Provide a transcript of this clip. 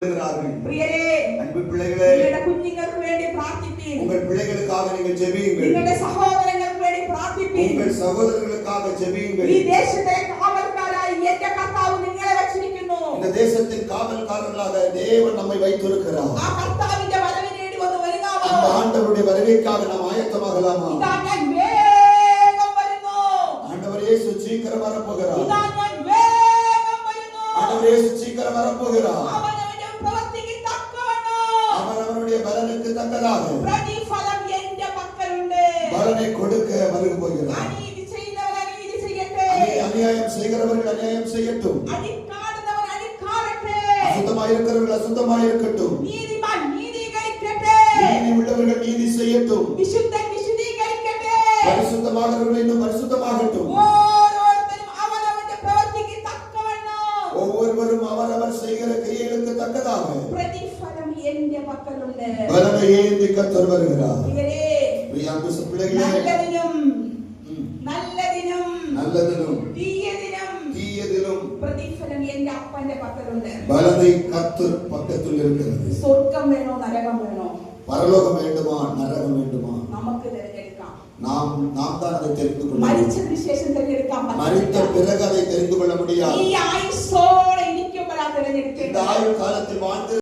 அன்பு பிள்ளைகளே, உங்கள் பிள்ளைகளுக்காக நீங்கள் ஜெபியுங்கள். உங்கள் சகோதரர்களுக்காக ஜெபியுங்கள். இந்த தேசத்தின் காவல்காரர்களாக தேவன் நம்மை வைத்திருக்கிறார். அந்த ஆண்டவருடைய வருகைக்காக நாம் ஆயத்தமாகலாமா? ஆண்டவர் இயேசு சீக்கிரம் வரப்போகிறார். ஆண்டவர் இயேசு சீக்கிரம் வரப்போகிறார். அவரவருடைய பலனுக்கு தக்கதாக பலனை கொடுக்க வருக போகிறார். அநியாயம் செய்கிறவர்கள் அநியாயம் செய்யட்டும், அசுத்தமாயிருக்கிறவர்கள் அசுத்தமாயிருக்கட்டும், நீதி உள்ளவர்கள் நீதி செய்யட்டும், பரிசுத்தமாகிறவர்கள் இன்னும் பரிசுத்தமாகட்டும். ஒவ்வொருவரும் அவரவர் செய்கிற கிரியைகளுக்கு தக்கதாக பலனை ஏந்தி கர்த்தர் வருகிறார். நல்லதிலும் தீயதிலும் பலனை கர்த்தர் பக்கத்தில் இருக்கிறது. சொர்க்கம் வேணும், நரகம் வேணும், பரலோகம் வேண்டுமா நரகம் வேண்டுமா, நமக்கு தெரிஞ்சிருக்கான். நாம் தான் அதை தெரிந்து கொள்ள மரித்த விசேஷம் தெரிஞ்சிருக்கான். மரித்த பிறகு அதை தெரிந்து கொள்ள முடியாது. ஆயுசோட இனிக்கும் தெரிஞ்சிருக்கு. இந்த ஆயுள் காலத்தில் வாழ்ந்து